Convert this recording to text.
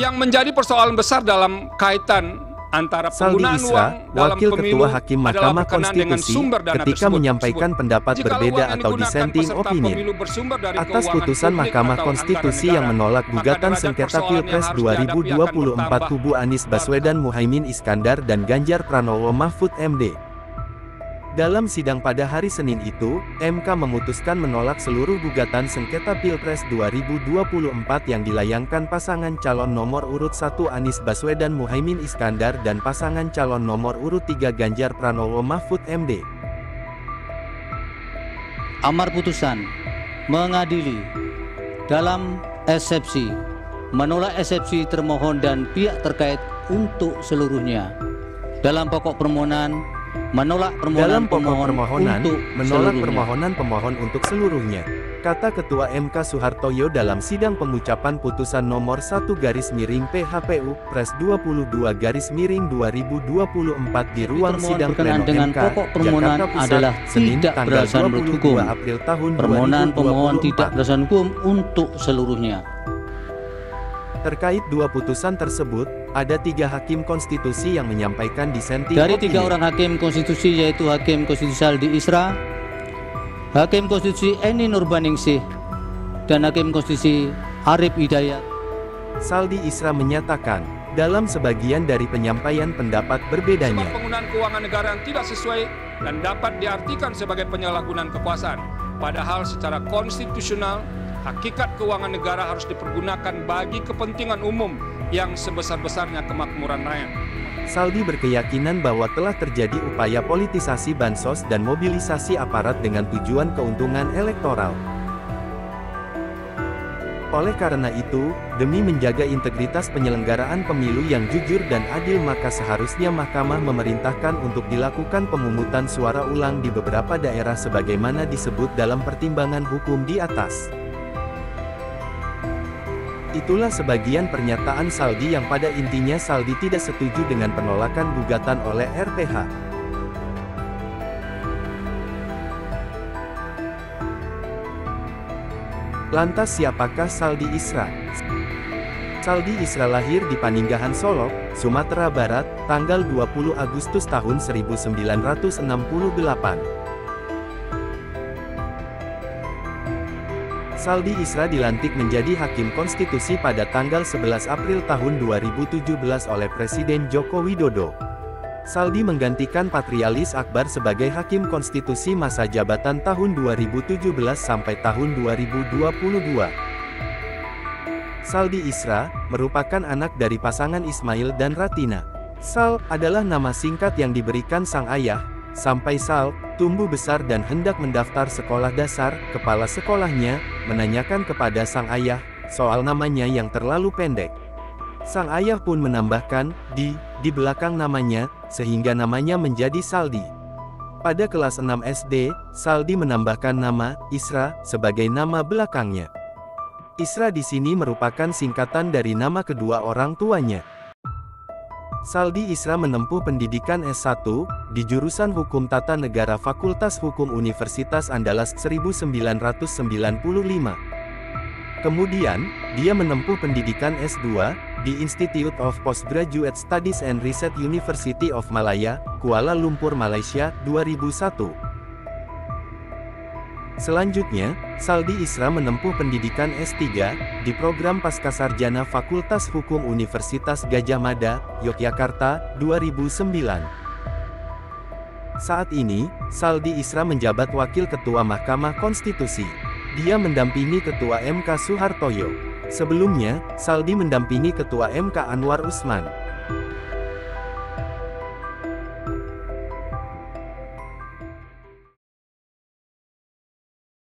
Yang menjadi persoalan besar dalam kaitan antara Saldi penggunaan Isra, uang dalam Wakil pemilu Ketua Hakim adalah Mahkamah berkenaan dengan Konstitusi, sumber dana ketika menyampaikan pendapat Jikalau berbeda uang yang atau digunakan dissenting peserta opinion pemilu bersumber dari atas keuangan putusan publik Mahkamah atau Konstitusi anggaran yang negara, menolak maka gugatan derajat sengketa persoalan yang Pilpres harus dihadapi akan 2024 bertambah. kubu Anies Baswedan Muhaimin Iskandar dan Ganjar Pranowo Mahfud MD. Dalam sidang pada hari Senin itu, MK memutuskan menolak seluruh gugatan sengketa Pilpres 2024 yang dilayangkan pasangan calon nomor urut 1 Anies Baswedan Muhaimin Iskandar dan pasangan calon nomor urut 3 Ganjar Pranowo Mahfud MD. Amar putusan mengadili dalam eksepsi, menolak eksepsi termohon dan pihak terkait untuk seluruhnya. Dalam pokok permohonan menolak permohonan pemohon untuk menolak seluruhnya. permohonan pemohon untuk seluruhnya, kata Ketua MK Soehartoyo dalam sidang pengucapan putusan nomor 1/PHPU Pres 22/2024 di ruang Termohon sidang berkenaan pleno dengan MK, pokok permohonan Jakarta Pusat, adalah Senin tidak tanggal beralasan menurut 22 hukum. April tahun Permohonan pemohon 2024. tidak beralasan hukum untuk seluruhnya. Terkait dua putusan tersebut, ada 3 hakim konstitusi yang menyampaikan dissenting Dari opinion. 3 orang hakim konstitusi, yaitu Hakim Konstitusi Saldi Isra, Hakim Konstitusi Eni Nurbaningsih, dan Hakim Konstitusi Arif Hidayat. Saldi Isra menyatakan, dalam sebagian dari penyampaian pendapat berbedanya, Sebab penggunaan keuangan negara yang tidak sesuai dan dapat diartikan sebagai penyalahgunaan kekuasaan. Padahal secara konstitusional, hakikat keuangan negara harus dipergunakan bagi kepentingan umum yang sebesar-besarnya kemakmuran rakyat. Saldi berkeyakinan bahwa telah terjadi upaya politisasi bansos dan mobilisasi aparat dengan tujuan keuntungan elektoral. Oleh karena itu, demi menjaga integritas penyelenggaraan pemilu yang jujur dan adil, maka seharusnya Mahkamah memerintahkan untuk dilakukan pemungutan suara ulang di beberapa daerah sebagaimana disebut dalam pertimbangan hukum di atas. Itulah sebagian pernyataan Saldi yang pada intinya Saldi tidak setuju dengan penolakan gugatan oleh RPH. Lantas siapakah Saldi Isra? Saldi Isra lahir di Paninggahan Solok, Sumatera Barat, tanggal 20 Agustus tahun 1968. Saldi Isra dilantik menjadi Hakim Konstitusi pada tanggal 11 April tahun 2017 oleh Presiden Joko Widodo. Saldi menggantikan Patrialis Akbar sebagai Hakim Konstitusi masa jabatan tahun 2017 sampai tahun 2022. Saldi Isra merupakan anak dari pasangan Ismail dan Ratina. Sal adalah nama singkat yang diberikan sang ayah. Sampai Sal tumbuh besar dan hendak mendaftar sekolah dasar, kepala sekolahnya menanyakan kepada sang ayah soal namanya yang terlalu pendek. Sang ayah pun menambahkan di belakang namanya, sehingga namanya menjadi Saldi. Pada kelas 6 SD, Saldi menambahkan nama Isra sebagai nama belakangnya. Isra di sini merupakan singkatan dari nama kedua orang tuanya. Saldi Isra menempuh pendidikan S1 di jurusan Hukum Tata Negara Fakultas Hukum Universitas Andalas 1995. Kemudian, dia menempuh pendidikan S2 di Institute of Postgraduate Studies and Research University of Malaya, Kuala Lumpur, Malaysia, 2001. Selanjutnya, Saldi Isra menempuh pendidikan S3 di program Pascasarjana Fakultas Hukum Universitas Gadjah Mada, Yogyakarta, 2009. Saat ini, Saldi Isra menjabat Wakil Ketua Mahkamah Konstitusi. Dia mendampingi Ketua MK Soehartoyo. Sebelumnya, Saldi mendampingi Ketua MK Anwar Usman.